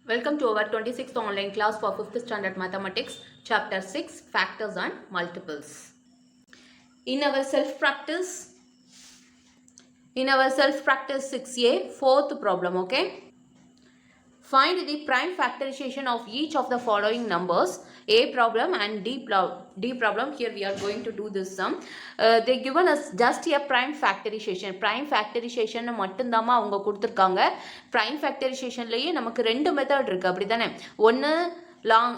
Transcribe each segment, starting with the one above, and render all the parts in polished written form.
Welcome to our 26th online class for 5th standard mathematics, chapter 6, factors and multiples. In our self-practice 6a, fourth problem, okay? Find the prime factorization of each of the following numbers. A problem and D problem. Here we are going to do this sum. They given us just a prime factorization. Prime factorization மட்டும்தாமா அவங்க கொடுத்துருக்காங்க. Prime factorizationலயே நமக்கு ரெண்டு method இருக்கு, அப்படிதானே? ஒன்று long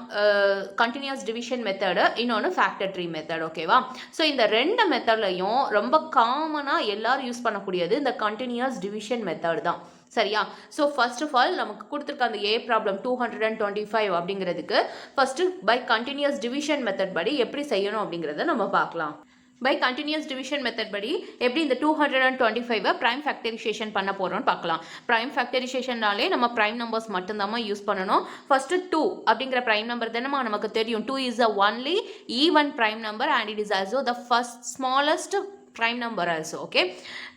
continuous division method, இன்னொன்று factor tree method, ஓகேவா? So இந்த ரெண்டு மெத்தட்லையும் ரொம்ப காமனாக எல்லாரும் யூஸ் பண்ணக்கூடியது இந்த கண்டினியூஸ் டிவிஷன் மெத்தட் தான், சரியா? ஸோ ஃபர்ஸ்ட் ஆஃப் ஆல் நமக்கு கொடுத்துருக்க அந்த ஏ ப்ராப்ளம் 225 அப்படிங்கிறதுக்கு first by continuous division method படி எப்படி செய்யணும் அப்படிங்கிறத நம்ம பார்க்கலாம். பை கண்டினியூஸ் டிவிஷன் மெத்தட் படி எப்படி இந்த 225 ப்ரைம் ஃபேக்டரைசேஷன் பண்ண போகிறோம்னு பார்க்கலாம். ப்ரைம் ஃபேக்டரைசேஷன்னாலே நம்ம ப்ரைம் நம்பர்ஸ் மட்டும்தான் யூஸ் பண்ணணும். ஃபர்ஸ்ட்டு 2 அப்படிங்கிற ப்ரைம் நம்பர் தானே நமக்கு தெரியும். 2 is a only even prime number and it is also the first smallest prime number also, okay?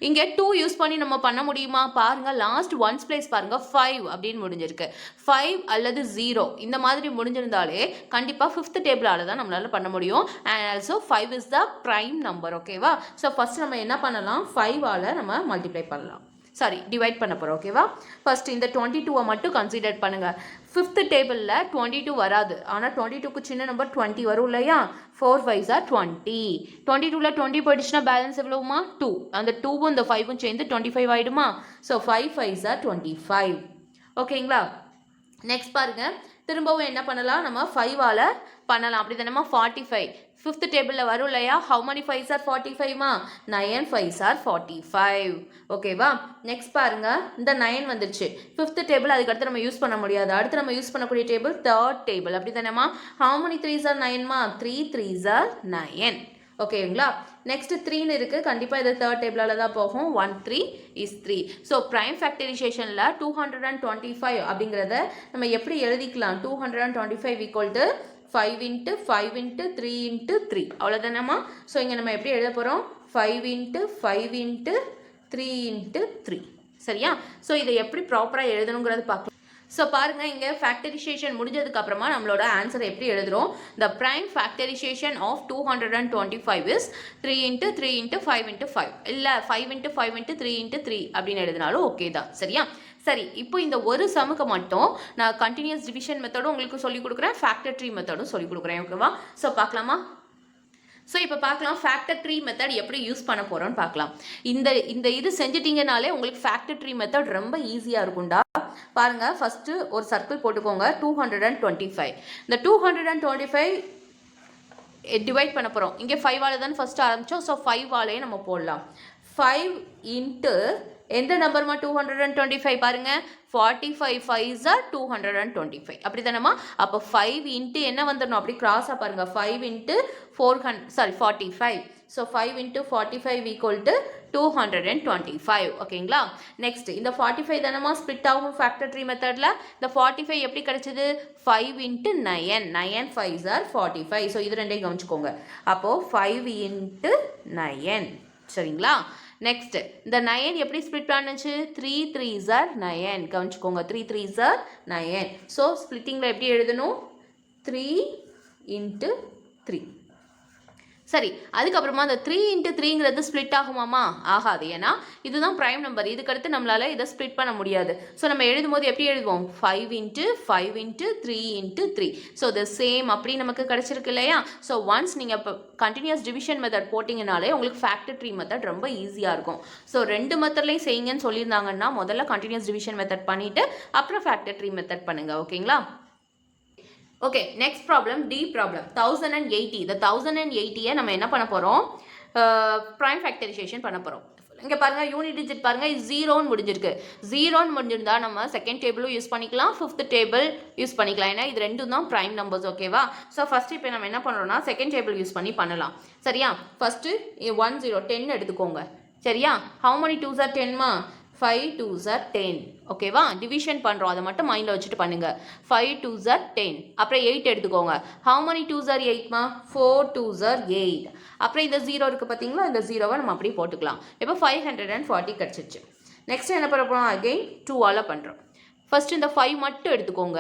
இங்கே 2 யூஸ் பண்ணி நம்ம பண்ண முடியுமா பாருங்க. லாஸ்ட் ஒன்ஸ் பிளேஸ் பாருங்க 5 அப்படின்னு முடிஞ்சிருக்கு. 5 அல்லது 0 இந்த மாதிரி முடிஞ்சிருந்தாலே கண்டிப்பாக 5th டேபிளால தான் நம்மளால பண்ண முடியும். And also 5 is the prime number, ஓகேவா? ஸோ ஃபர்ஸ்ட் நம்ம என்ன பண்ணலாம், 5ஆல் நம்ம மல்டிப்ளை பண்ணலாம், சாரி டிவைட் பண்ண போகிறோம், ஓகேவா? ஃபர்ஸ்ட் இந்த 22 மட்டும் கன்சிடர் பண்ணுங்கள். 5th டேபிளில் 22 வராது, ஆனால் 22க்கு சின்ன நம்பர் 20 வரும் இல்லையா? 4 5s are 20. 22ல் 20 போயிடுச்சுன்னா பேலன்ஸ் எவ்வளவுமா? 2. அந்த 2வும் இந்த 5வும் சேர்ந்து 25 ஆகிடுமா? ஸோ 5 5s are 25, ஓகேங்களா? நெக்ஸ்ட் பாருங்க, திரும்பவும் என்ன பண்ணலாம், நம்ம 5ஆல் பண்ணலாம், அப்படி தானேமா? 45 5th டேபிளில் வரும் இல்லையா? How many 5s are 45மா? 9 5s are 45, ஓகேவா? நெக்ஸ்ட் பாருங்க, இந்த 9 வந்துருச்சு. 5th டேபிள் அதுக்கடுத்து நம்ம யூஸ் பண்ண முடியாது. அடுத்து நம்ம யூஸ் பண்ணக்கூடிய டேபிள் 3rd டேபிள், அப்படி தானேமா? ஹவு many 3s are 9மா? 3 3s are 9, ஓகேங்களா? நெக்ஸ்ட் 3ன்னு இருக்குது, கண்டிப்பாக இது 3rd டேபிளால் தான் போகும். 1 3 is 3. ஸோ ப்ரைம் ஃபேக்டரைசேஷனில் 225 அப்படிங்கிறத நம்ம எப்படி எழுதிக்கலாம்? 225 equal to 5 into 5 into 3 into 3, அவ்வளோதானம்மா? ஸோ இங்கே நம்ம எப்படி எழுத போகிறோம்? 5 into 5 into 3 into 3, சரியா? ஸோ இதை எப்படி ப்ராப்பராக எழுதணுங்கிறது பார்க்கலாம். ஸோ பாருங்கள், இங்கே ஃபேக்டரைசேஷன் முடிஞ்சதுக்கு அப்புறமா நம்மளோட ஆன்சரை எப்படி எழுதுகிறோம்? The prime factorization of 225 is 3 into 3 into 5 into 5, இல்லை 5 into 5 into 3 into 3 அப்படின்னு எழுதினாலும் ஓகே தான், சரியா? சரி, இப்போ இந்த ஒரு சமுக்கு மட்டும் நான் கண்டினியூஸ் டிவிஷன் மெத்தடும் உங்களுக்கு சொல்லிக் கொடுக்குறேன், ஃபேக்டர் ட்ரீ மெத்தடும் சொல்லிக் கொடுக்குறேன், ஓகேவா? ஸோ பார்க்கலாமா? ஸோ இப்போ பார்க்கலாம் ஃபேக்டர் ட்ரீ மெத்தட் எப்படி யூஸ் பண்ண போகிறோன்னு பார்க்கலாம். இந்த இது செஞ்சிட்டிங்கனாலே உங்களுக்கு ஃபேக்டர் ட்ரீ மெத்தட் ரொம்ப ஈஸியாக இருக்கும்டா. பாருங்கள், ஃபஸ்ட்டு ஒரு சர்க்கிள் போட்டுக்கோங்க. 225, இந்த 225 டிவைட் பண்ண போகிறோம். இங்கே 5ஆல் தான் ஃபஸ்ட்டு ஆரம்பித்தோம். ஸோ 5ஆலே நம்ம போடலாம். 5 இன்ட்டு எந்த நம்பர்மா? 225 பாருங்க, 45 5s are 225, அப்படி தானேம்மா? அப்போ 5 இன்ட்டு என்ன வந்துடணும், அப்படி கிராஸாக பாருங்க, 5 into 45. So 5 into 45 equal to 225, ஓகேங்களா? நெக்ஸ்ட் இந்த 45 தானேம்மா ஸ்பிளிட் ஆகும் ஃபேக்டர் ட்ரீ மெத்தடில். இந்த 45 எப்படி கிடைச்சது? 5 இன்ட்டு 9 5s are 45. ஸோ இது ரெண்டையும் கவனிச்சுக்கோங்க. அப்போது 5 இன்ட்டு 9, சரிங்களா? நெக்ஸ்ட் இந்த 9 எப்படி ஸ்ப்ளிட் பண்ணுச்சு? 3 3s are 9, கவனிச்சுக்கோங்க. 3 3s are 9. ஸோ ஸ்ப்ளிட்டிங்கில் எப்படி எழுதணும்? 3 இன்ட்டு 3, சரி. அதுக்கப்புறமா அந்த 3 இன்ட்டு 3ங்கிறது ஸ்ப்ளிட் ஆகுமாமா? ஆகாது, ஏன்னா இதுதான் ப்ரைம் நம்பர். இதுக்கடுத்து நம்மளால் இதை ஸ்ப்ளிட் பண்ண முடியாது. ஸோ நம்ம எழுதும் போது எப்படி எழுதுவோம்? 5 into 5 into 3 into 3. So the same அப்படி நமக்கு கிடச்சிருக்கு இல்லையா? ஸோ ஒன்ஸ் நீங்கள் இப்போ கண்டினியூஸ் டிவிஷன் மெத்தட் போட்டிங்கனாலே உங்களுக்கு ஃபேக்டர் ட்ரீ மெத்தட் ரொம்ப ஈஸியாக இருக்கும். ஸோ ரெண்டு மெத்தட்லையும் செய்யுங்கன்னு சொல்லியிருந்தாங்கன்னா முதல்ல கண்டினியூஸ் டிவிஷன் மெத்தட் பண்ணிவிட்டு அப்புறம் ஃபேக்டர் ட்ரீ மெத்தட் பண்ணுங்கள், ஓகேங்களா? Okay, next problem D problem 1080. இந்த 1080 நம்ம என்ன பண்ண போகிறோம்? ப்ரைம் ஃபேக்டரைசேஷன் பண்ண போகிறோம். இங்கே பாருங்கள், யூனிட் டிஜிட் பாருங்கள், 0ன்னு முடிஞ்சிருக்கு. 0ன்னு முடிஞ்சிருந்தா நம்ம செகண்ட் டேபிளும் யூஸ் பண்ணிக்கலாம், 5th டேபிள் யூஸ் பண்ணிக்கலாம், ஏன்னா இது ரெண்டும் தான் ப்ரைம் நம்பர்ஸ், ஓகேவா? ஸோ ஃபஸ்ட்டு இப்போ நம்ம என்ன பண்ணுறோம்னா செகண்ட் டேபிள் யூஸ் பண்ணி பண்ணலாம், சரியா? ஃபஸ்ட்டு 1 0 10 எடுத்துக்கோங்க, சரியா? How many 2s are 10மா? 5 2s are 10, ஓகேவா? டிவிஷன் பண்ணுறோம், அதை மட்டும் மைண்டில் வச்சுட்டு பண்ணுங்கள். 5 2s are 10. அப்புறம் 8 எடுத்துக்கோங்க. How many 2s are 8மா? 4 2s are 8. அப்புறம் இந்த 0 இருக்குது பார்த்தீங்களா? இந்த 0வை நம்ம அப்படியே போட்டுக்கலாம். இப்போ 540 கிடச்சிச்சு. நெக்ஸ்ட் என்ன பண்ண போகிறோம்? அகெயின் 2ஆல் பண்ணுறோம். ஃபர்ஸ்ட் இந்த 5 மட்டும் எடுத்துக்கோங்க.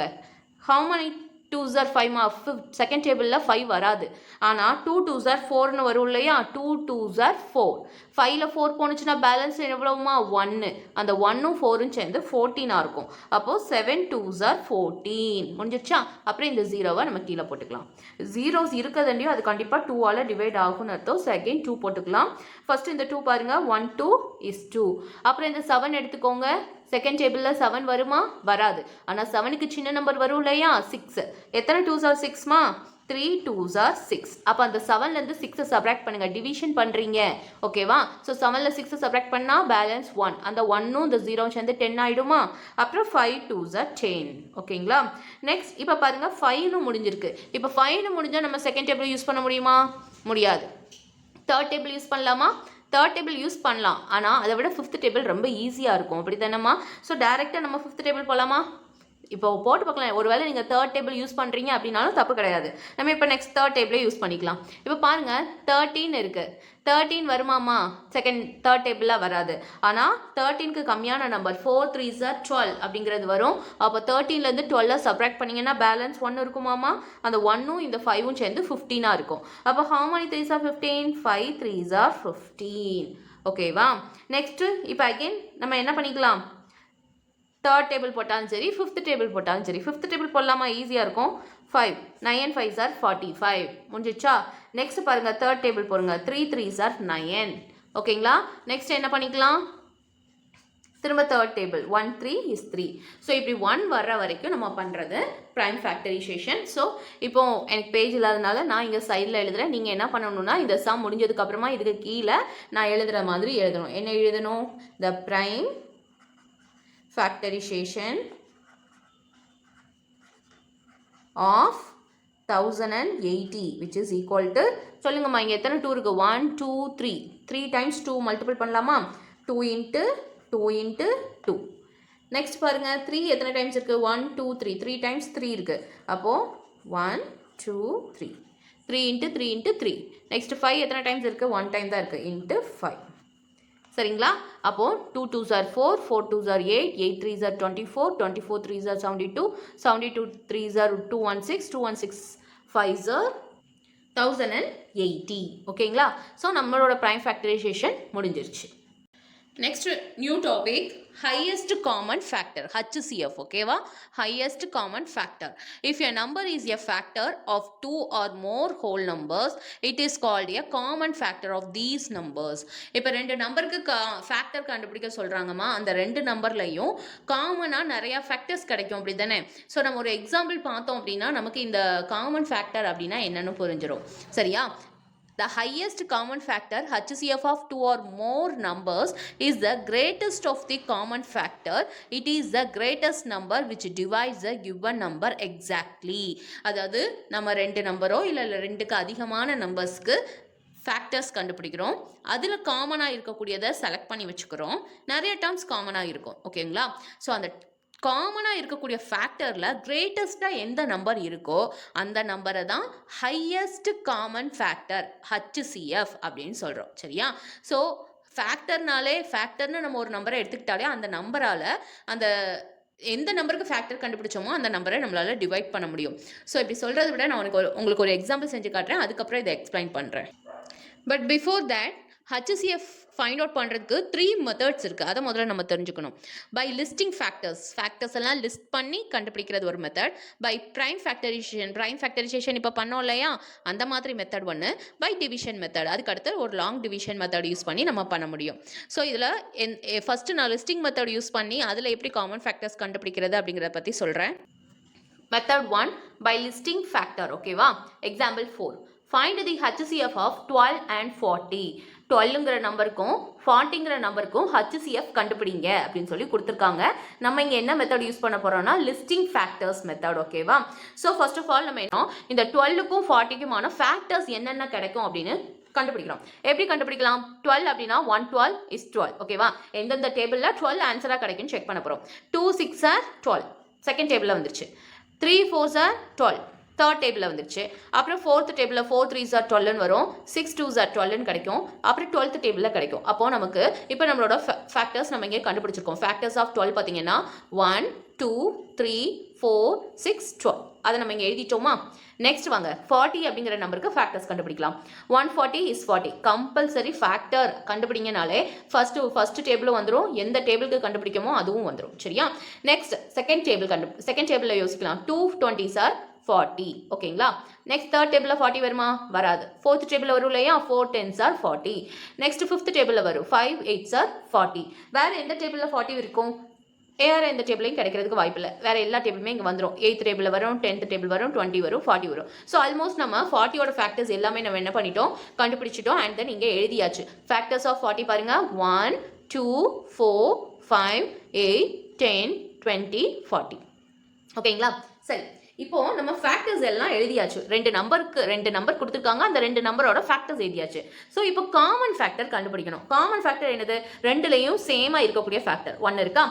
how many 2s are 5 second டேபிளில் 5 வராது. ஆனால் 2 2s are 4ன்னு வரும் இல்லையா, 2 2s are 4. 5ல் 4 போனுச்சுன்னா பேலன்ஸ் எவ்வளவுமா 1. அந்த 1ம் 4ம் சேர்ந்து 14 இருக்கும். அப்போது 7 2s are 14 முடிஞ்சிருச்சா. அப்புறம் இந்த 0வை நம்ம கீழே போட்டுக்கலாம். ஜீரோஸ் இருக்கிறதுலையும் அது கண்டிப்பாக 2ஆல் டிவைட் ஆகும்னு அர்த்தம். செகண்ட் 2 போட்டுக்கலாம். ஃபர்ஸ்ட் இந்த 2 பாருங்க 1 2 is 2. அப்புறம் இந்த 7 எடுத்துக்கோங்க. செகண்ட் டேபிளில் 7 வருமா, வராது. ஆனால் 7க்கு சின்ன நம்பர் வரும் இல்லையா, 6. எத்தனை 2s are 6மா, 3 2s are 6. அப்போ அந்த 7லேருந்து 6 சப்ராக்ட் பண்ணுங்க, டிவிஷன் பண்ணுறீங்க, ஓகேவா. ஸோ 7ல் 6 சப்ராக்ட் பண்ணால் பேலன்ஸ் 1. அந்த 1ம் இந்த 0 சேர்ந்து 10 ஆகிடுமா. அப்புறம் 5 2s are 10. ஓகேங்களா. நெக்ஸ்ட் இப்போ பாருங்கள் 5ன்னு முடிஞ்சிருக்கு. இப்போ 5ன்னு முடிஞ்சால் நம்ம செகண்ட் டேபிள் யூஸ் பண்ண முடியுமா, முடியாது. தேர்ட் டேபிள் யூஸ் பண்ணலாமா, தேர்ட் டேபிள் யூஸ் பண்ணலாம். ஆனால் அதை விட ஃபிஃப்த் டேபிள் ரொம்ப ஈஸியாக இருக்கும், அப்படி தானேம்மா. ஸோ டேரெக்டாக நம்ம ஃபிஃப்த் டேபிள் போகலாமா. இப்போ போட்டு பார்க்கலாம். ஒருவேளை நீங்கள் தேர்ட் டேபிள் யூஸ் பண்ணுறீங்க அப்படின்னாலும் தப்பு கிடையாது. நம்ம இப்போ நெக்ஸ்ட் தேர்ட் டேபிளே யூஸ் பண்ணிக்கலாம். இப்போ பாருங்கள் 13 இருக்குது. 13 வருமாமா, தேர்ட் டேபிளாக வராது. ஆனால் 13க்கு கம்மியான நம்பர் 4 3s are 12 அப்படிங்கிறது வரும். அப்போ 13லேருந்து 12 சப்ராக்ட் பண்ணிங்கன்னா பேலன்ஸ் 1 இருக்குமாமா. அந்த 1ம் இந்த 5ம் சேர்ந்து 15 இருக்கும். அப்போ how many 3s are 15, 5 3s are 15. ஓகேவா. நெக்ஸ்ட்டு இப்போ அகெயின் நம்ம என்ன பண்ணிக்கலாம், தேர்ட் டேபிள் போட்டாலும் சரி, ஃபிஃப்த் டேபிள் போட்டாலும் சரி. ஃபிஃப்த் டேபிள் போடலாமா, ஈஸியாக இருக்கும். 5 9 5s are 45 முடிஞ்சிச்சா. நெக்ஸ்ட் பாருங்கள் தேர்ட் டேபிள் போடுங்க. 3 3s are 9. ஓகேங்களா. நெக்ஸ்ட் என்ன பண்ணிக்கலாம், திரும்ப தேர்ட் டேபிள் 1 3 is 3. ஸோ இப்படி 1 வர்ற வரைக்கும் நம்ம பண்ணுறது ப்ரைம் ஃபேக்டரைசேஷன். ஸோ இப்போ எனக்கு பேஜ் இல்லாதனால நான் இங்கே சைடில் எழுதுகிறேன். நீங்கள் என்ன பண்ணணும்னா இந்த சம் முடிஞ்சதுக்கப்புறமா இதுக்கு கீழே நான் எழுதுகிற மாதிரி எழுதணும். என்ன எழுதணும், த prime factorization of 1080 which is equal to, சொல்லுங்கம்மா இங்கே எத்தனை 2 இருக்குது, 1 2 3. 3 times 2 மல்டிபிள் பண்ணலாமா, 2 into 2 into 2. நெக்ஸ்ட் பாருங்க 3 எத்தனை டைம்ஸ் இருக்குது, 1 2 3. 3 times 3 இருக்குது. அப்போது 1 2 3. 3 into 3 into 3. நெக்ஸ்ட் 5 எத்தனை டைம்ஸ் இருக்குது, 1 டைம் தான் இருக்குது, into 5. சரிங்களா. அப்போது 2 2s are 4, 4 2s are 8, 8 3s are 24, 24 3s are 72, 72 3s are 216, 216 5s are 1080. ஓகேங்களா. ஸோ நம்மளோட ப்ரைம் ஃபேக்டரைசேஷன் முடிஞ்சிருச்சு. Next new topic, highest common factor, HCF. ஓகேவா. highest common factor. If a number is a factor of 2 or more whole numbers, it is called a common factor of these numbers. இப்போ ரெண்டு நம்பருக்கு factor கண்டுபிடிக்க சொல்கிறாங்கம்மா. அந்த ரெண்டு நம்பர்லையும் காமனாக நிறையா factors கிடைக்கும், அப்படி தானே. ஸோ நம்ம ஒரு எக்ஸாம்பிள் பார்த்தோம் அப்படின்னா நமக்கு இந்த காமன் ஃபேக்டர் அப்படின்னா என்னன்னு புரிஞ்சிடும். சரியா. The highest common factor, HCF of 2 or more numbers, is the greatest of the common factor. It is the greatest number which divides the given number exactly. அதாவது நம்ம ரெண்டு நம்பரோ இல்லை ரெண்டுக்கு அதிகமான நம்பர்ஸ்க்கு ஃபேக்டர்ஸ் கண்டுபிடிக்கிறோம். அதில் காமனாக இருக்கக்கூடியதை செலக்ட் பண்ணி வச்சுக்கிறோம். நிறைய டேர்ம்ஸ் காமனாக இருக்கும், ஓகேங்களா. ஸோ அந்த காமனாக இருக்கக்கூடிய ஃபேக்டரில் கிரேட்டஸ்ட்டாக எந்த நம்பர் இருக்கோ அந்த நம்பரை தான் ஹையஸ்ட் காமன் ஃபேக்டர், HCF அப்படின்னு சொல்கிறோம். சரியா. ஸோ ஃபேக்டர்னு நம்ம ஒரு நம்பரை எடுத்துக்கிட்டாலே அந்த நம்பரால் அந்த எந்த நம்பருக்கு ஃபேக்டர் கண்டுபிடிச்சோமோ அந்த நம்பரை நம்மளால் டிவைட் பண்ண முடியும். ஸோ இப்படி சொல்கிறத விட நான் உங்களுக்கு ஒரு எக்ஸாம்பிள் செஞ்சு காட்டுறேன், அதுக்கப்புறம் இதை எக்ஸ்பிளைன் பண்ணுறேன். But before that HCF find out பண்ணுறதுக்கு 3 மெத்தட்ஸ் இருக்குது. அதை முதல்ல நம்ம தெரிஞ்சுக்கணும். பை லிஸ்டிங் ஃபேக்டர்ஸ் எல்லாம் லிஸ்ட் பண்ணி கண்டுபிடிக்கிறது ஒரு மெத்தட். பை ப்ரைம் ஃபேக்டரைசேஷன் இப்போ பண்ணோம் இல்லையா, அந்த மாதிரி மெத்தட் ஒன்று. பை டிவிஷன் மெத்தட், அதுக்கடுத்து ஒரு லாங் டிவிஷன் மெத்தட் யூஸ் பண்ணி நம்ம பண்ண முடியும். ஸோ இதில் ஃபஸ்ட்டு நான் லிஸ்டிங் மெத்தட் யூஸ் பண்ணி அதில் எப்படி காமன் ஃபேக்டர்ஸ் கண்டுபிடிக்கிறது அப்படிங்கிறத பற்றி சொல்கிறேன். Method 1 by listing factor. ஓகேவா. Example 4, find the HCF of 12 and 40. 12ங்கிற நம்பருக்கும் 40ங்கிற நம்பருக்கும் HCF கண்டுபிடிங்க அப்படின்னு சொல்லி கொடுத்துருக்காங்க. நம்ம இங்கே என்ன மெத்தட் யூஸ் பண்ண போகிறோம்னா லிஸ்டிங் ஃபேக்டர்ஸ் மெத்தட். ஓகேவா. ஸோ ஃபர்ஸ்ட் ஆஃப் ஆல் நம்ம என்ன இந்த 12க்கும் 40க்குமான ஃபேக்டர்ஸ் என்னென்ன கிடைக்கும் அப்படின்னு கண்டுபிடிக்கிறோம். எப்படி கண்டுபிடிக்கலாம், 12 அப்படின்னா 1 12 is 12. ஓகேவா. எந்தெந்த டேபிளில் 12 ஆன்சராக கிடைக்குன்னு செக் பண்ண போகிறோம். 2 6 are 12 செகண்ட் டேபிளில் வந்துருச்சு. 3 4s are 12 தேர்ட் டேபிளில் வந்துருச்சு. அப்புறம் ஃபோர்த் டேபிளில் 4 3s are 12 வரும், 6 2s are 12 கிடைக்கும். அப்புறம் 12th டேபிளில் கிடைக்கும். அப்போது நமக்கு இப்போ நம்மளோட ஃபேக்டர்ஸ் நம்ம இங்கே கண்டுபிடிச்சிருக்கோம். ஃபேக்டர்ஸ் ஆஃப் 12 பார்த்தீங்கன்னா 1 2 3 4 6 12. அதை நம்ம இங்கே எழுதிட்டோமா? நெக்ஸ்ட் வாங்க 40 அப்படிங்கிற நம்பருக்கு ஃபேக்டர்ஸ் கண்டுபிடிக்கலாம். 140 is 40. கம்பல்சரி ஃபேக்டர் கண்டுபிடிங்கனாலே ஃபர்ஸ்ட் டேபிளும் வந்துடும், எந்த டேபிளுக்கு கண்டுபிடிக்குமோ அதுவும் வந்துடும். சரியா? நெக்ஸ்ட் செகண்ட் டேபிளில் யோசிக்கலாம். 2 20s are 40. ஓகேங்களா? நெக்ஸ்ட் தேர்ட் டேபிளில் 40 வருமா? வராது. ஃபோர்த் டேபிளில் வரும் இல்லையா? 4 10s are 40. நெக்ஸ்ட் ஃபிஃப்த் டேபிளில் வரும் 5 8s are 40. வேறு எந்த டேபிளில் 40 இருக்கும்? வேறு எந்த டேபிளையும் கிடைக்கிறதுக்கு வாய்ப்பு இல்லை. வேறு எல்லா டேபிளுமே இங்கே வந்துடும். 8th டேபிளில் வரும், 10th டேபிள் வரும், 20 வரும், 40 வரும். ஸோ ஆல்மோஸ்ட் நம்ம 40யோட ஃபேக்டர்ஸ் எல்லாமே நம்ம என்ன பண்ணிட்டோம்? கண்டுபிடிச்சிட்டோம். அண்ட் தென் இங்கே எழுதியாச்சு. ஃபேக்டர்ஸ் ஆஃப் 40 பாருங்க. 1 2 4 5 8 10 20 40. ஓகேங்களா? சரி, இப்போ நம்ம ஃபேக்டர்ஸ் எல்லாம் எழுதியாச்சு. ரெண்டு நம்பர் கொடுத்துருக்காங்க, அந்த 2 நம்பரோட ஃபேக்டர்ஸ் எழுதியாச்சு. ஸோ இப்போ காமன் ஃபேக்டர் கண்டுபிடிக்கணும். காமன் ஃபேக்டர் என்னது? ரெண்டுலையும் சேமாக இருக்கக்கூடிய ஃபேக்டர் 1 இருக்கா,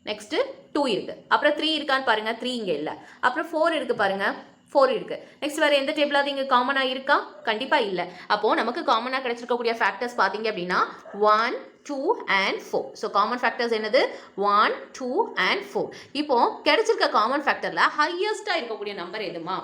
நெக்ஸ்ட்டு 2 இருக்கு, அப்புறம் 3 இருக்கான்னு பாருங்க. 3 இங்கே இல்லை. அப்புறம் 4 இருக்கு பாருங்க, 4 இருக்கு. நெக்ஸ்ட் வேறு எந்த டேபிளாவது இங்கே காமனாக இருக்கா? கண்டிப்பாக இல்லை. அப்போது நமக்கு காமனாக கிடைச்சிருக்கக்கூடிய ஃபேக்டர்ஸ் பார்த்தீங்க அப்படின்னா 1 2 and 4. ஸோ காமன் ஃபேக்டர்ஸ் என்னது? 1 2 and 4. இப்போ கிடைச்சிருக்க காமன் ஃபேக்டரில் ஹையஸ்ட்டாக இருக்கக்கூடிய நம்பர் எதுமா?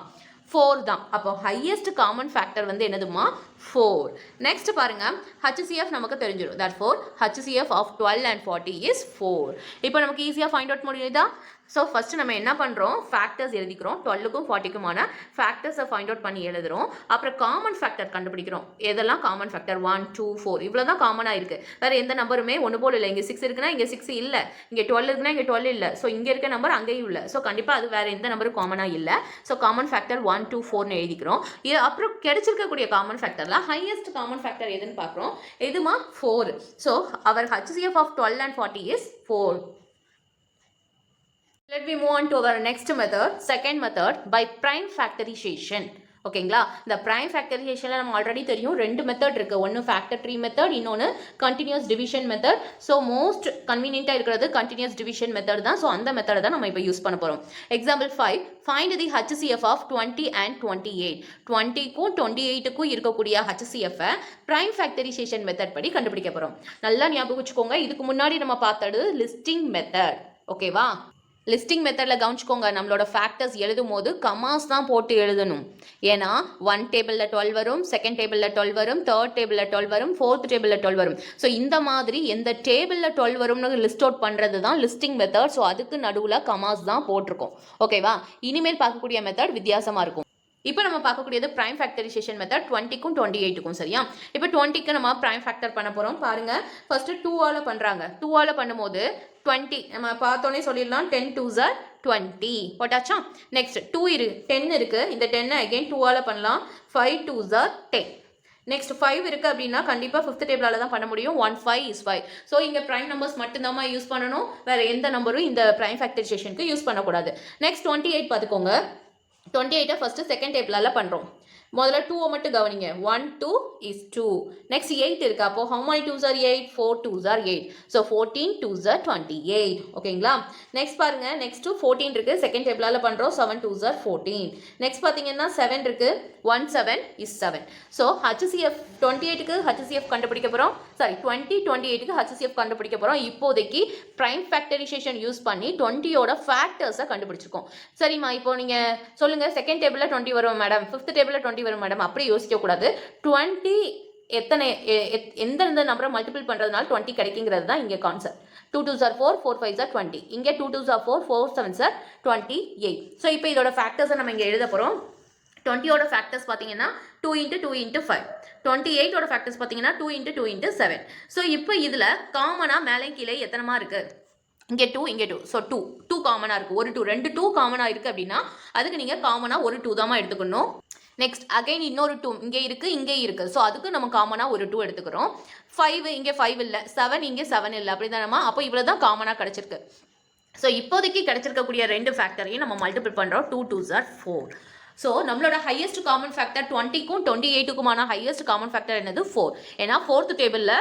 4 தான். அப்போ ஹையஸ்ட் காமன் ஃபேக்டர் வந்து என்னதுமா? 4. நெக்ஸ்ட் பாருங்க, HCF நமக்கு தெரிஞ்சிடும். therefore HCF of 12 and 40 is 4. இப்போ நமக்கு ஈஸியாக ஃபைண்ட் அவுட் முடியுதா? ஸோ ஃபஸ்ட்டு நம்ம என்ன பண்ணுறோம்? ஃபேக்டர்ஸ் எழுதிக்கிறோம். 12க்கும் 40க்குமான ஃபேக்டர்ஸை ஃபைண்ட் அவுட் பண்ணி எழுதுகிறோம். அப்புறம் காமன் ஃபேக்டர் கண்டுபிடிக்கிறோம். எதெல்லாம் காமன் ஃபேக்டர்? 1 2 4 இவ்வளோ தான் காமனாக இருக்குது. வேறு எந்த நம்பருமே ஒன்று போல் இல்லை. இங்கே 6 இருக்குன்னா இங்கே 6 இல்லை, இங்கே 12 இருக்குன்னா இங்கே 12 இல்லை. ஸோ இங்கே இருக்க நம்பர் அங்கேயும் இல்லை. ஸோ கண்டிப்பாக அது வேறு எந்த நம்பரும் காமனாக இல்லை. ஸோ காமன் ஃபேக்டர் 1 2 4னு எழுதிக்கிறோம். அப்புறம் கிடைச்சிருக்கக்கூடிய காமன் ஃபேக்டரில் ஹையஸ்ட் காமன் ஃபேக்டர் எதுன்னு பார்க்குறோம். எதுமா? 4. So our HCF of 12 and 40 is 4. Let me move on to our next method, second method, by prime factorization. ஓகேங்களா? இந்த ப்ரைம் ஃபேக்டரைசேஷனில் நம்ம ஆல்ரெடி தெரியும் 2 மெத்தட் இருக்குது. ஒன்று ஃபேக்டர் ட்ரீ மெத்தட், இன்னொன்று continuous division method. So most கன்வீனியண்ட்டாக இருக்கிறது கண்டினியூஸ் டிவிஷன் மெத்தட் தான். ஸோ அந்த மெத்தடை தான் நம்ம இப்போ யூஸ் பண்ண போகிறோம். Example 5, find the HCF of 20 and 28. 20க்கும் 28க்கும் இருக்கக்கூடிய HCF-ஐ ப்ரைம் ஃபேக்டரைசேஷன் மெத்தட் படி கண்டுபிடிக்க போகிறோம். நல்லா ஞாபகம் வச்சுக்கோங்க. இதுக்கு முன்னாடி நம்ம பார்த்தது லிஸ்டிங் மெத்தட். ஓகேவா? லிஸ்டிங் மெத்தடில் கவனிச்சுக்கோங்க, நம்மளோட ஃபேக்டர்ஸ் எழுதும் போது கமாஸ் தான் போட்டு எழுதணும். ஏன்னா 1 டேபிளில் 12 வரும், செகண்ட் டேபிளில் 12 வரும், தேர்ட் டேபிளில் 12 வரும், ஃபோர்த் டேபிளில் 12 வரும். ஸோ இந்த மாதிரி எந்த டேபிளில் 12 வரும்னு லிஸ்ட் அவுட் பண்ணுறது தான் லிஸ்டிங் மெத்தட். ஸோ அதுக்கு நடுவில் கமாஸ் தான் போட்டிருக்கோம். ஓகேவா? இனிமேல் பார்க்கக்கூடிய மெத்தட் வித்தியாசமாக இருக்கும். இப்போ நம்ம பார்க்கக்கூடியது ப்ரைம் ஃபேக்டரைசேஷன் மெத்தட் 20க்கும் 28க்கும். சரியா? இப்போ 20க்கு நம்ம ப்ரைம் ஃபேக்டர் பண்ண போகிறோம். பாருங்கள், ஃபஸ்ட்டு 2ஆல் பண்ணுறாங்க. 2ஆல் பண்ணும்போது 20 நம்ம பார்த்தோன்னே சொல்லிடலாம். 10 2s are 20 போட்டாச்சா? நெக்ஸ்ட் 10 இருக்குது. இந்த 10 அகெயின் 2ஆல் பண்ணலாம். 5 2s are 10. நெக்ஸ்ட் 5 இருக்குது அப்படின்னா கண்டிப்பாக ஃபிஃப்த் டேபிளால் தான் பண்ண முடியும். 1 5 is 5. ஸோ இங்கே ப்ரைம் நம்பர்ஸ் மட்டும்தான் யூஸ் பண்ணணும். வேறு எந்த நம்பரும் இந்த ப்ரைம் ஃபேக்டரைசேஷனுக்கு யூஸ் பண்ணக்கூடாது. நெக்ஸ்ட் 28 பார்த்துக்கோங்க. 28 ஃபஸ்ட்டு செகண்ட் டேபிளால் பண்ணுறோம். முதல்ல 2 மட்டும் கவனிங்க. 1 2 is 2. நெக்ஸ்ட் 8 இருக்கு. அப்போ how many 2s are 8? 4 2s are 8. So 14 2s are 28. ஓகேங்களா? நெக்ஸ்ட் பாருங்க, நெக்ஸ்ட் 14 இருக்கு. செகண்ட் டேபிளால் பண்ணுறோம். 7 2s are 14. நெக்ஸ்ட் பார்த்தீங்கன்னா 7 இருக்கு. 1 7 is 7. ஸோ HCF 28க்கு HCF கண்டுபிடிக்க போகிறோம். சாரி 20 28க்கு HCF கண்டுபிடிக்க போகிறோம். இப்போதைக்கு ப்ரைம் ஃபேக்டரைசேஷன் யூஸ் பண்ணி 20யோட ஃபேக்டர்ஸை கண்டுபிடிச்சிருக்கோம். சரிம்மா, இப்போ நீங்கள் சொல்லுங்கள், செகண்ட் டேபிளில் 20 வரும் மேடம், ஃபிஃப்த் டேபிளில் 20 வரும் மேடம், அப்படி யோசிக்கக்கூடாது. 20 எந்த நம்பரை மல்டிபிள் பண்ணுறதுனால 20 கிடைக்குங்கிறது தான் இங்கே concept. 2 2s are 4, 4 5s are 20. இங்கே 2 2s are 4, 4 7s are 28. So இப்போ இதோட ஃபேக்டர்ஸை நம்ம இங்கே எழுத போகிறோம். 20யோட ஃபேக்டர்ஸ் பார்த்தீங்கன்னா 2 × 2 × 5. 28ஓட ஃபேக்டர்ஸ் பார்த்தீங்கன்னா 2 × 2 × 7. ஸோ இப்போ இதில் காமனாக மேலே கீழே எத்தனைமா இருக்குது? இங்கே 2 இங்கே 2. ஸோ 2 காமனாக இருக்குது. ஒரு 2 2 2 காமனாக இருக்குது அப்படின்னா அதுக்கு நீங்கள் காமனாக ஒரு 2 தான் எடுத்துக்கணும். நெக்ஸ்ட் அகைன் இன்னொரு 2 இங்கே இருக்குது, இங்கே இருக்குது. ஸோ அதுக்கு நம்ம காமனாக ஒரு 2 எடுத்துக்கிறோம். 5 இங்கே 5 இல்லை, 7 இங்கே 7 இல்லை, அப்படி தானம்மா? அப்போ இவ்வளோ தான் காமனாக கிடச்சிருக்கு. ஸோ இப்போதைக்கு கிடச்சிருக்கக்கூடிய 2 ஃபேக்டரையும் நம்ம மல்டிபிள் பண்ணுறோம். 2 2s are 4. ஸோ நம்மளோட ஹையஸ்ட் காமன் ஃபேக்டர் 20க்கும் 28க்குமான ஹையஸ்ட் காமன் ஃபேக்டர் என்னது? 4. ஏன்னா ஃபோர்த் டேபிளில்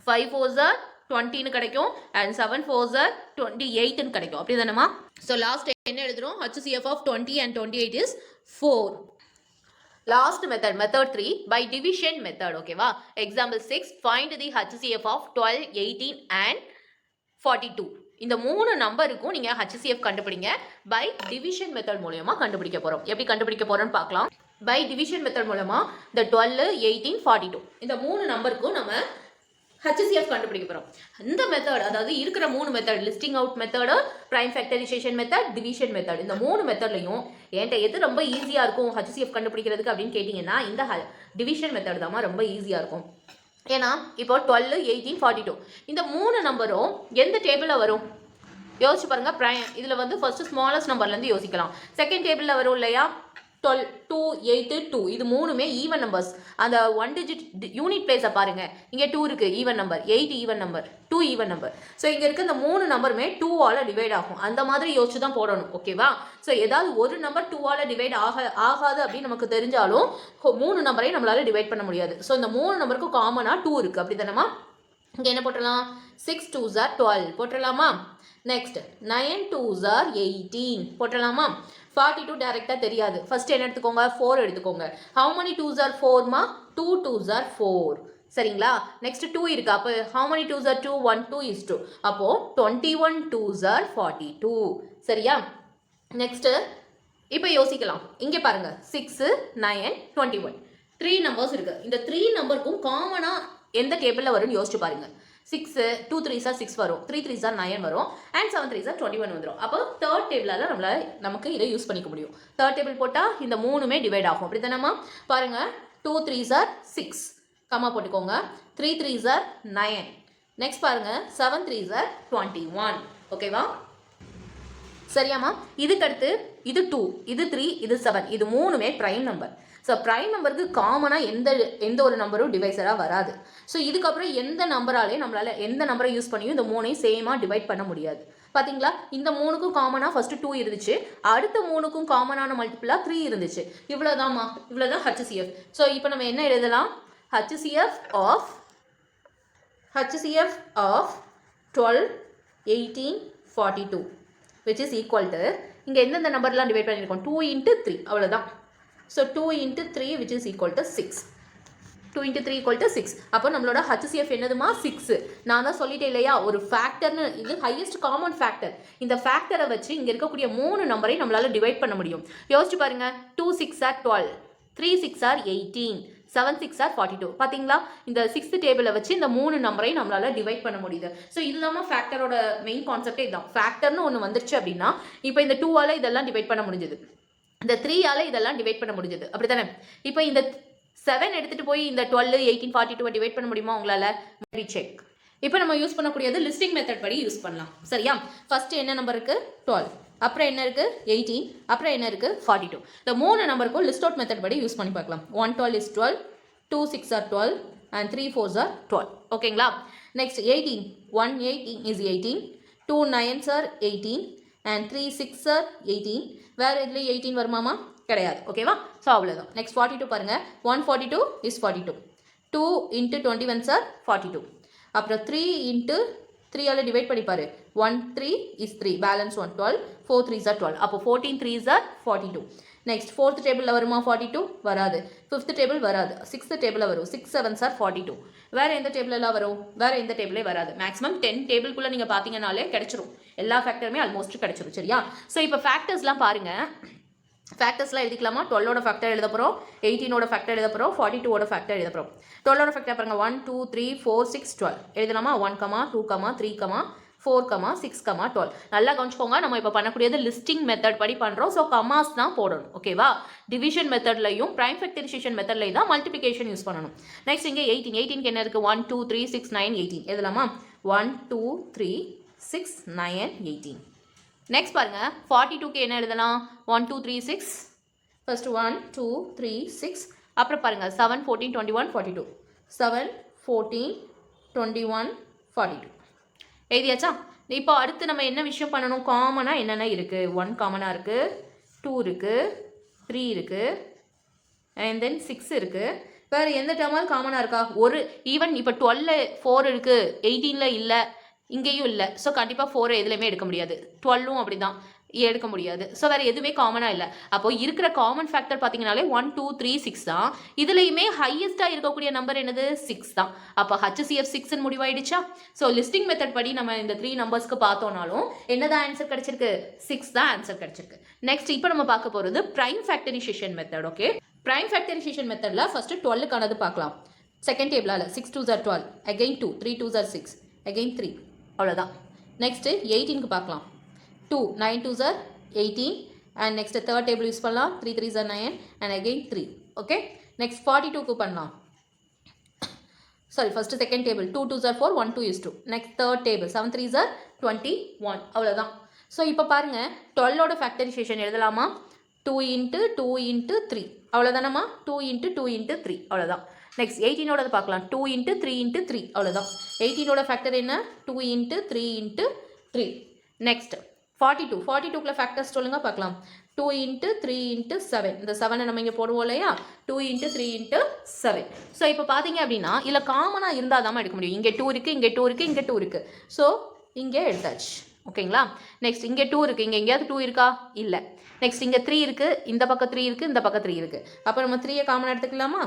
5 4s are 20ன்னு கிடைக்கும், அண்ட் 7 4s are 28ன்னு கிடைக்கும். அப்படி தானேம்மா? ஸோ லாஸ்ட் என்ன எழுதுறோம்? HCF of 20 and 28 is 4. Last method, method 3, by division method, ஓகேவா? Example 6, find the HCF of 12, 18 and 42. இந்த மூணு நம்பருக்கும் நீங்க HCF கண்டுபிடிங்க. பை டிவிஷன் மெத்தட் மூலமா கண்டுபிடிக்க போறோம். எப்படி கண்டுபிடிக்க போறோம்னு பார்க்கலாம். பை டிவிஷன் மெத்தட் மூலமா இந்த 12, 18, 42 இந்த மூணு நம்பருக்கும் நம்ம HCF கண்டுபிடிக்க போறோம். இந்த மெத்தட், அதாவது இருக்கிற மூணு method, listing out method, prime factorization method, division method, இந்த மூணு மெத்தட்லையும் என்கிட்ட எது ரொம்ப ஈஸியா இருக்கும் HCF கண்டுபிடிக்கிறதுக்கு அப்படின்னு கேட்டீங்கன்னா இந்த டிவிஷன் மெத்தட் தான் ரொம்ப ஈஸியா இருக்கும். ஏன்னா இப்போ 12, 18, 42 இந்த மூணு நம்பரும் எந்த டேபிளில் வரும் யோசிச்சு பாருங்க. ப்ரைம் இதில் வந்து ஃபர்ஸ்ட் ஸ்மாலஸ்ட் நம்பர்லேருந்து யோசிக்கலாம். செகண்ட் டேபிளில் வரும் இல்லையா? 12, 2, 8, 2 இது மூணுமே ஈவன் நம்பர்ஸ். அந்த 1 டிஜிட் யூனிட் பிளேஸை பாருங்க. இங்கே 2 இருக்கு, even number. 8 even number, 2 even number. So இங்கே இருக்க இந்த மூணு நம்பருமே 2ஆல் டிவைட் ஆகும். அந்த மாதிரி யோசிச்சு தான் போடணும், ஓகேவா? ஸோ ஏதாவது ஒரு நம்பர் 2ஆல் டிவைட் ஆகாது அப்படின்னு நமக்கு தெரிஞ்சாலும் மூணு நம்பரையும் நம்மளால டிவைட் பண்ண முடியாது. ஸோ இந்த மூணு நம்பருக்கு காமனாக 2 இருக்கு, அப்படி தானேமா? இங்கே என்ன போட்டலாம்? 6 2s are 12 போட்டலாமா? நெக்ஸ்ட் 9 2s are 18 போட்டலாமா? 42 டைரெக்டாக தெரியாது. ஃபர்ஸ்ட் என்ன எடுத்துக்கோங்க? 4 எடுத்துக்கோங்க. how many 2s are 4மா? 2 2s are 4. சரிங்களா? நெக்ஸ்ட் 2 இருக்கு. அப்போ how many 2s are 2? 1 2 is 2. அப்போ 21 2s are 42. சரியா? நெக்ஸ்ட் இப்போ யோசிக்கலாம். இங்கே பாருங்க 6 9 21 3 நம்பர்ஸ் இருக்கு. இந்த 3 நம்பருக்கும் காமனாக எந்த டேபிளில் வரும்னு யோசிச்சு பாருங்க. 6 2 3s are 6 வரும், 3 3s are 9 வரும், அண்ட் 7 3s are 21 வந்துடும். அப்போ தேர்ட் டேபிளால் நமக்கு இதை யூஸ் பண்ணிக்க முடியும். தேர்ட் டேபிள் போட்டால் இந்த மூணுமே டிவைட் ஆகும், அப்படி தானேம்மா? பாருங்க 2 3s are 6 கம்மா போட்டுக்கோங்க. 3 3s are 9. நெக்ஸ்ட் பாருங்க 7 3s are 21. ஓகேவா? சரியாம்மா? இதுக்கடுத்து இது 2, இது 3, இது 7 இது மூணுமே ப்ரைம் நம்பர். ஸோ ப்ரைம் நம்பருக்கு காமனாக எந்த ஒரு நம்பரும் டிவைசராக வராது. ஸோ இதுக்கப்புறம் எந்த நம்பராலையும் நம்மளால் எந்த நம்பரை யூஸ் பண்ணியும் இந்த மூணையும் சேமாக டிவைட் பண்ண முடியாது. பார்த்தீங்களா? இந்த மூணுக்கும் காமனாக ஃபஸ்ட்டு 2 இருந்துச்சு, அடுத்த மூணுக்கும் காமனான மல்டிபிளாக 3 இருந்துச்சு. இவ்வளோதாம்மா, இவ்வளோதான் HCF. ஸோ இப்போ நம்ம என்ன எழுதலாம்? HCF of 12, 18, 42 which is equal to, இங்கே எந்தெந்த நம்பர்லாம் டிவைட் பண்ணியிருக்கோம்? 2 into 3 அவ்வளோதான். So 2 into 3 which is equal to 6. 2 into 3 equal to 6. அப்போ நம்மளோட HCF என்னதுமா? 6. நான் தான் சொல்லிட்டேன் இல்லையா, ஒரு ஃபேக்டர்னு, இது ஹையஸ்ட் காமன் ஃபேக்டர். இந்த ஃபேக்டரை வச்சு இங்கே இருக்கக்கூடிய மூணு நம்பரை நம்மளால் டிவைட் பண்ண முடியும். யோசிச்சு பாருங்க. 2 6 are 12, 3 6 are 18, 7 6 are 42. பார்த்தீங்களா? இந்த 6th டேபிளை வச்சு இந்த மூணு நம்பரையும் நம்மளால் டிவைட் பண்ண முடியுது. ஸோ இது இல்லாமல் ஃபேக்டரோட மெயின் கான்செப்டே இதுதான். ஃபேக்டர்னு ஒன்று வந்துருச்சு அப்படின்னா இப்போ இந்த 2ஆல் இதெல்லாம் டிவைட் பண்ண முடிஞ்சது, இந்த 3ஆல் இதெல்லாம் டிவைட் பண்ண முடிஞ்சது, அப்படி தானே? இப்போ இந்த 7 எடுத்துகிட்டு போய் இந்த 12, 18, 42 டிவைட் பண்ண முடியுமா உங்களால்? செக். இப்போ நம்ம யூஸ் பண்ணக்கூடியது லிஸ்டிங் மெத்தட் படி யூஸ் பண்ணலாம். சரியா? ஃபர்ஸ்ட் என்ன நம்பர் இருக்குது? 12. அப்புறம் என்ன இருக்குது? 18. அப்புறம் என்ன இருக்குது? 42. இந்த மூணு நம்பருக்கும் லிஸ்ட் அவுட் மெத்தட் படி யூஸ் பண்ணி பார்க்கலாம். 1 12 is 12, 2 6 are 12, and 3 4s are 12. ஓகேங்களா? Next 18. 1 18 is 18, 2 9s are 18, and 3 6 are 18. வேறு இதுலேயும் 18 வருமாமா? கிடையாது. ஓகேவா? ஸோ அவ்வளோதான். நெக்ஸ்ட் 42 பாருங்கள். 142 is 42, 2 into 21s are 42. அப்புறம் 3 into 3ஆல் divide பண்ணிப்பாரு. 1 3 is 3, balance 1 12, 4 3s are 12. அப்போ 14 3s are 42. நெக்ஸ்ட் 4th டேபிளில் வருமா? 42 வராது. 5th டேபிள் வராது. 6th டேபிளில் வரும். 6 7s are 42. வேறு எந்த டேபிளெல்லாம் வரும்? வேறு எந்த டேபிளே வராது. மேக்ஸிமம் 10 டேபிள்குள்ளே நீங்கள் பார்த்தீங்கன்னாலே கிடைச்சிரும். எல்லா ஃபேக்டருமே ஆல்மோஸ்ட் கிடைச்சிரும். சரியா? ஸோ இப்போ ஃபேக்டர்ஸ்லாம் பாருங்கள். ஃபேக்டர்ஸ்லாம் எழுதிக்கலாமா? 12ஓட ஃபேக்டர் எழுத போகிறோம், 18ஓட ஃபேக்டர் எழுத போகிறோம், 42ஓட ஃபேக்டர் எழுத போகிறோம். 12ஓட ஃபேக்டர் பாருங்கள். 1 2 3 4 6 12 எழுதலாமா? 1 2 3 4 6 12. நல்லா கவனிச்சுக்கோங்க. நம்ம இப்போ பண்ணக்கூடியது லிஸ்டிங் மெத்தட் படி பண்ணுறோம். ஸோ கமாஸ் தான் போடணும். ஓகேவா? டிவிஷன் மெத்தட்லையும் ப்ரைம் ஃபேக்டரைசேஷன் மெத்தட்லையும் தான் மல்டிபிகேஷன் யூஸ் பண்ணணும். நெக்ஸ்ட் இங்கே 18. 18க்கு என்ன இருக்குது? 1 2 3 6 9 18 எழுதலாமா? 1 2 3 6 9 18. நெக்ஸ்ட் பாருங்க. 42க்கு என்ன எழுதலாம்? 1 2 3 6. ஃபர்ஸ்ட் 1 2 3 6. அப்புறம் பாருங்க 7 14 21 42. 7 14 21 42 எழுதியாச்சா? இப்போ அடுத்து நம்ம என்ன விஷயம் பண்ணணும்? காமனாக என்னென்ன இருக்குது? 1 காமனாக இருக்குது, 2 இருக்குது, 3 இருக்குது, அண்ட் தென் 6 இருக்குது. வேறு எந்த டேர்மாலும் காமனாக இருக்கா? ஒரு ஈவன் இப்போ 12 4 இருக்குது, 18ல் இல்லை, இங்கேயும் இல்லை. ஸோ கண்டிப்பாக 4 எதுலையுமே எடுக்க முடியாது. 12ம் அப்படி தான். எடுக்க முடியாது. ஸோ வேறு எதுவுமே காமனாக இல்லை. அப்போ இருக்கிற காமன் ஃபேக்டர் பார்த்தீங்கனாலே 1 2 3 6 தான். இதுலையுமே ஹையஸ்ட்டாக இருக்கக்கூடிய நம்பர் என்னது 6 தான். அப்போ HCF 6 முடிவாயிடுச்சா? ஸோ லிஸ்டிங் மெத்தட் படி நம்ம இந்த 3 நம்பர்ஸ்க்கு பார்த்தோம்னாலும் என்னதான் ஆன்சர் கிடைச்சிருக்கு? 6 தான் ஆன்சர் கிடைச்சிருக்கு. நெக்ஸ்ட் இப்போ நம்ம பார்க்க போகிறது prime factorization method. Okay, prime factorization மெத்தடில் ஃபஸ்ட்டு 12க்கானது பார்க்கலாம். செகண்ட் டேபிளால் 6 2s are 12, again 2, 3 2s are 6, again 3, அவ்வளோதான். நெக்ஸ்ட்டு 18க்கு பார்க்கலாம். 2 9 2s are 18 and next third table use பண்ணலாம். 3 3s are 9 and again 3. okay, next 42க்கு பண்ணலாம். sorry, first second table 2 2s are 4, 1 2 is 2. next third table 7 3s are 21. அவ்வளோதான். So இப்போ பாருங்க 12ஓட factorisation எழுதலாமா? 2 into 2 into 3 அவ்வளோதானம்மா? 2 into 2 into 3 அவ்வளோதான். Next 18ஓடது பார்க்கலாம். 2 into 3 into 3 அவ்வளோதான். 18ஓட factor என்ன? 2 into 3 into 3. நெக்ஸ்ட் 42க்குள்ள ஃபேக்டர்ஸ் சொல்லுங்க பார்க்கலாம். 2 into 3 into 7. இந்த 7 நம்ம இங்கே போடுவோம் இல்லையா? 2 into 3 into 7. ஸோ இப்போ பார்த்தீங்க அப்படின்னா இல்லை காமனாக இருந்தால் தான் எடுக்க முடியும். இங்கே 2 இருக்குது, இங்கே 2 இருக்குது, இங்கே 2 இருக்குது. ஸோ இங்கே எடுத்தாச்சு. ஓகேங்களா? நெக்ஸ்ட் இங்கே 2 இருக்குது, இங்கே எங்கேயாவது 2 இருக்கா? இல்லை. நெக்ஸ்ட் இங்கே 3 இருக்குது, இந்த பக்கம் 3 இருக்குது, இந்த பக்கம் 3 இருக்குது. அப்போ நம்ம 3யை காமனாக எடுத்துக்கலாமா?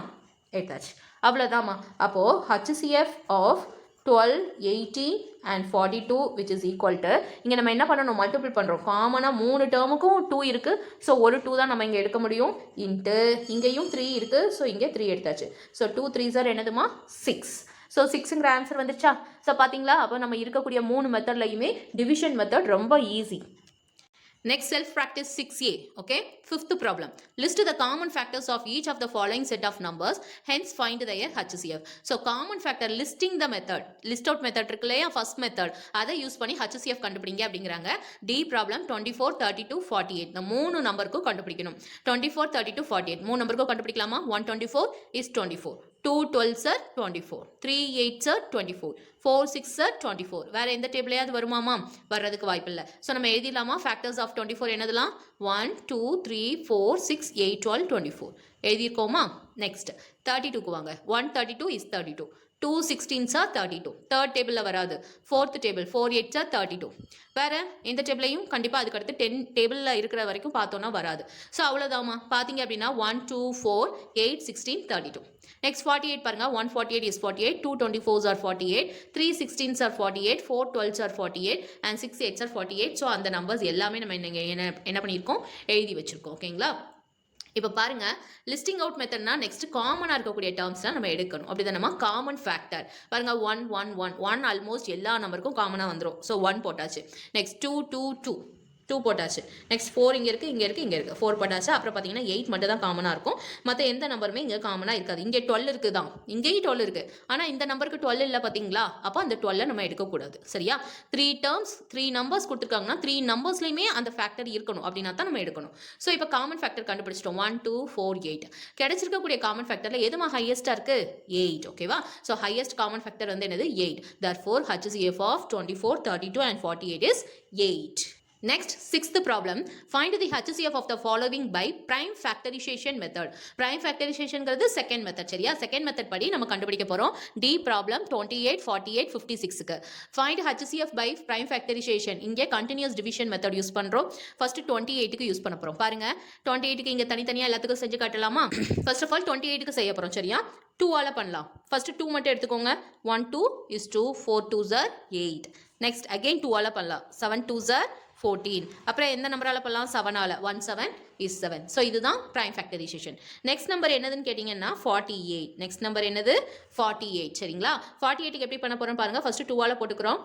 எடுத்தாச்சு. அவ்வளோதாம்மா. அப்போது HCF of 12 18 and 42 which is equal to இங்கே நம்ம என்ன பண்ணணும்? மல்டிபிள் பண்ணுறோம். காமனாக 3 டேர்முக்கும் 2 இருக்குது. ஸோ ஒரு 2 தான் நம்ம இங்கே எடுக்க முடியும். இன்ட்டு இங்கேயும் 3 இருக்குது. ஸோ இங்கே 3 எடுத்தாச்சு. ஸோ 2 3s are என்னதுமா? 6. ஸோ 6ங்கிற ஆன்சர் வந்துச்சா? ஸோ பார்த்தீங்களா? அப்போ நம்ம இருக்கக்கூடிய 3 மெத்தட்லையுமே டிவிஷன் மெத்தட் ரொம்ப easy. Next self practice 6a. okay, fifth problem, list the common factors of each of the following set of numbers, hence find their HCF. so common factor listing the method, list out method இருக்குல்லையா first method, அதை use பண்ணி HCF கண்டுபிடிங்க அப்படிங்கிறாங்க. D problem 24 32 48 இந்த 3 நம்பருக்கும் கண்டுபிடிக்கணும். 24 32 48 3 நம்பருக்கும் கண்டுபிடிக்கலாமா? 124 is 24, 2 12s are 24, 3 8s are 24, 4 6s are 24. வேறு எந்த டேபிளையாவது வருமாமா? வர்றதுக்கு வாய்ப்பு இல்லை. ஸோ நம்ம எழுதிடலாமா? ஃபேக்டர்ஸ் ஆஃப் 24 என்னதுலாம்? 1 2 3 4 6 8 12 24 எழுதியிருக்கோமா? நெக்ஸ்ட் 32க்கு வாங்க. 132 is 32, 2 16s are 32. தேர்ட் டேபிளில் வராது. Fourth table 4 8s are 32. வேறு எந்த டேபிளையும் கண்டிப்பாக அதுக்கடுத்து 10 டேபிளில் இருக்கிற வரைக்கும் பார்த்தோன்னா வராது. ஸோ அவ்வளோதாம்மா. பார்த்தீங்க அப்படின்னா 1 2 4 8 16 32. நெக்ஸ்ட் 48 பாருங்க. 148 is 48, 2 24s are 48, 3 16s are 48, 4 12s are 48 and 6 8s are 48. So அந்த நம்பர்ஸ் எல்லாமே நம்ம என்ன பண்ணியிருக்கோம்? எழுதி வச்சுருக்கோம். ஓகேங்களா? இப்போ பாருங்க, லிஸ்டிங் அவுட் மெத்தட்னா நெக்ஸ்ட் காமனாக இருக்கக்கூடிய டேர்ம்ஸ்லாம் நம்ம எடுக்கணும். அப்படி தானே காமன் ஃபேக்டர் பாருங்க. 1 1 1 1 ஆல்மோஸ்ட் எல்லா நம்பருக்கும் காமனாக வந்துடும். ஸோ 1 போட்டாச்சு. நெக்ஸ்ட் 2 2 2 2 போட்டாச்சு. நெக்ஸ்ட் 4 இங்கே இருக்குது, இங்கே இருக்குது, இங்கே இருக்குது, 4 போட்டாச்சு. அப்புறம் பார்த்தீங்கன்னா 8 மட்டும் தான் காமனாக இருக்கும். மற்ற எந்த நம்பருமே இங்கே காமனாக இருக்காது. இங்கே 12 இருக்குது தான், இங்கேயும் 12 இருக்குது. ஆனால் இந்த நம்பருக்கு 12 இல்லை பார்த்தீங்களா? அப்போ அந்த 12 நம்ம எடுக்கக்கூடாது. சரியா? 3 டேர்ம்ஸ் 3 நம்பர்ஸ் கொடுத்துருக்காங்கன்னா 3 நம்பர்ஸ்லையுமே அந்த ஃபேக்டர் இருக்கணும். அப்படின்னா தான் நம்ம எடுக்கணும். ஸோ இப்போ காமன் ஃபேக்டர் கண்டுபிடிச்சிட்டோம். 1 2 4 8 கிடைச்சிருக்கக்கூடிய காமன் ஃபேக்டரில் எதுமா ஹையஸ்ட்டாக இருக்குது? 8. ஓகேவா? ஸோ ஹையஸ்ட் காமன் ஃபேக்டர் வந்து என்னது? 8. therefore HCF of 24 32 and 48 is 8. Next, sixth problem, find the HCF of the following by prime factorization method. Prime factorization ங்கிறது second method. சரியா? second method படி நம்ம கண்டுபிடிக்க போறோம். D problem 28 48 56 க்கு. Find HCF by prime factorization. இங்கே continuous division method use பண்றோம். first 28 க்கு யூஸ் பண்ண போறோம். பாருங்க, 28 க்கு இங்க தனித்தனியா எல்லாத்துக்கும் செஞ்சு காட்டலாமா? first of all 28 க்கு செய்ய போறோம். சரியா? 2 ஆல பண்ணலாம். first 2 மட்டும் எடுத்துக்கோங்க. 1 2 is 2, 4 2s are 8. next again 2 ஆல பண்ணலாம். 7 2s are 14. அப்புறம் எந்த நம்பரால பண்ணலாம்? 7 ஆல. 1 7 is 7. ஸோ இதுதான் prime factorization. நெக்ஸ்ட் நம்பர் என்னதுன்னு கேட்டிங்கன்னா 48. நெக்ஸ்ட் நம்பர் என்னது? 48. சரிங்களா? 48க்கு எப்படி பண்ண போகிறோம் பாருங்கள். ஃபஸ்ட்டு 2 ஆல போட்டுக்கிறோம்.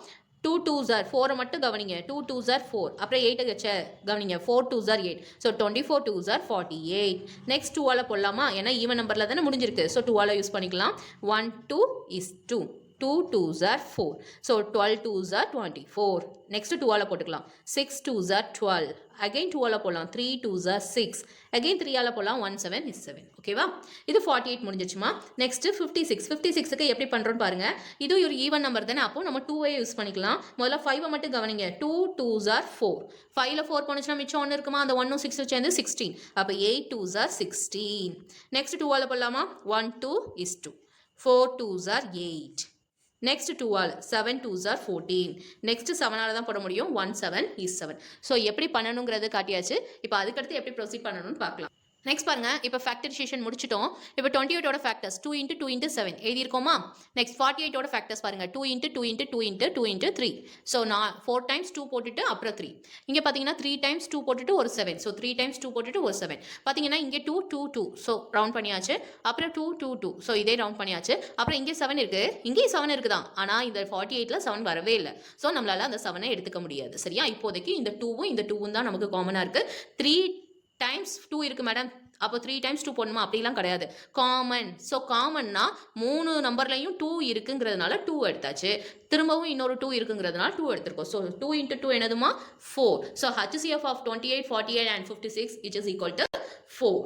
2 2s are 4 மட்டும் கவனிங்க. 2 2s are 4. அப்புறம் 8 வச்ச கவனிங்க. 4 2s are 8. So 24 2s are 48. Next 2 ஆல போடலாமா? ஏன்னா ஈவன் நம்பரில் தானே முடிஞ்சிருக்கு. ஸோ 2 ஆல யூஸ் பண்ணிக்கலாம். 1 2 is 2. 2 2s are 4. So 12 2s are 24. Next 2 ஆல போட்டுக்கலாம். 6 2s are 12. Again 2 ஆல போடலாம். 3 2s are 6. Again 3 ஆல போடலாம். 1 7 is 7. ஓகேவா? இது 48 முடிஞ்சிச்சுமா. நெக்ஸ்ட் 56. 56க்கு எப்படி பண்ணுறோன்னு பாருங்க. இது ஒரு ஈவன் நம்பர் தானே. அப்போ நம்ம 2 யூஸ் பண்ணிக்கலாம். முதல்ல 5 மட்டும் கவனிங்க. 2 2s are 4. 5ல 4 போனுச்சுன்னா மிச்சம் 1 இருக்குமா? அந்த 1 6 சேர்ந்து 16. அப்போ 8 2s are 16. நெக்ஸ்ட் 2 ஆல போடலாமா? 1 2 is 2. 4 2s are 8. Next 2 all 7 2s are 14. Next 7 ஆல தான் போட முடியும். 1 7 is 7. ஸோ எப்படி பண்ணணுங்கிறது காட்டியாச்சு. இப்போ அதுக்கடுத்து எப்படி ப்ரொசீட் பண்ணணும்னு பார்க்கலாம். நெக்ஸ்ட் பாருங்க, இப்போ ஃபேக்டரைசேஷன் முடிச்சிட்டோம். இப்போ 28ஓட ஃபேக்டர்ஸ் 2 into 2 into 7 எழுதியிருக்கோமா? நெக்ஸ்ட் 48ஓட ஃபேக்டர்ஸ் பாருங்க 2 into 2 into 2 into 2 into 3. So நான் 4 times 2 போட்டுட்டு அப்புறம் 3. இங்கே பார்த்தீங்கன்னா 3 times 2 போட்டுட்டு ஒரு 7. ஸோ 3 times 2 போட்டுட்டு ஒரு 7. பார்த்தீங்கன்னா இங்கே 2 2 2. ஸோ ரவுண்ட் பண்ணியாச்சு. அப்புறம் 2 2 2. ஸோ இதே ரவுண்ட் பண்ணியாச்சு. அப்புறம் இங்கே 7 இருக்கு. இங்கேயும் 7 இருக்குதான். ஆனால் இந்த 48ல 7 வரவே இல்லை. ஸோ நம்மளால அந்த 7 எடுத்துக்க முடியாது. சரியா? இப்போதைக்கு இந்த 2வும் இந்த 2வும் தான் நமக்கு காமனாக இருக்கு. 3 times 2 இருக்கு மேடம். அப்போ 3 times 2 போடணுமா? அப்படிலாம் கிடையாது. காமன். ஸோ காமன்னா 3 நம்பர்லையும் 2 இருக்குங்கிறதுனால 2 எடுத்தாச்சு. திரும்பவும் இன்னொரு 2 இருக்குங்கிறதுனால 2 எடுத்திருக்கோம். ஸோ 2 into 2 என்னதுமா? 4. So HCF of 28, 48 and 56 which is equal to 4.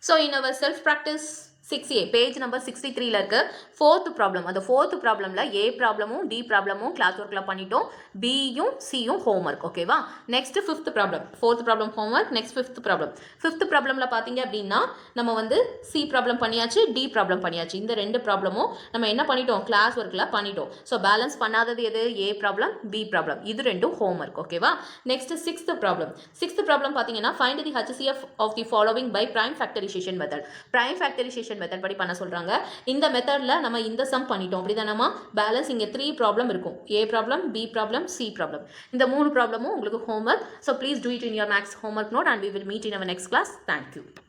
So in our self practice 6A page number 63ல இருக்கு ஃபோர்த் ப்ராப்ளம். அந்த ஃபோர்த் ப்ராப்ளம்ல ஏ ப்ராப்ளமும் டி ப்ராப்ளமும் கிளாஸ் ஒர்க்ல பண்ணிட்டோம். பியும் சியும் ஹோம்ஒர்க். ஓகேவா? Next fifth problem. Fourth problem homework. Next fifth problem. Fifth ப்ராப்ளம்ல பாத்தீங்க அப்படின்னா நம்ம வந்து சி ப்ராப்ளம் பண்ணியாச்சு, டி ப்ராப்ளம் பண்ணியாச்சு. இந்த ரெண்டு ப்ராப்ளமும் நம்ம என்ன பண்ணிட்டோம்? கிளாஸ் ஒர்க்ல பண்ணிட்டோம். ஸோ பேலன்ஸ் பண்ணாதது எது? A problem, B problem. இது ரெண்டும் ஹோம்ஒர்க். ஓகேவா? Next sixth problem. Sixth problem பாத்தீங்கன்னா find the HCF of the following by prime factorization method. Prime factorization method படி பண்ண சொல்றாங்க. இந்த மெத்தட்ல நம்ம இந்த சம் பண்ணிட்டோம். அப்படிதானமா? பேலன்ஸ் இங்க 3 ப்ராப்ளம் இருக்கும். A problem, B problem, C problem. இந்த 3 ப்ராப்ளமும் உங்களுக்கு homework. So please do it in your maths homework note and we will meet in our next class. Thank you.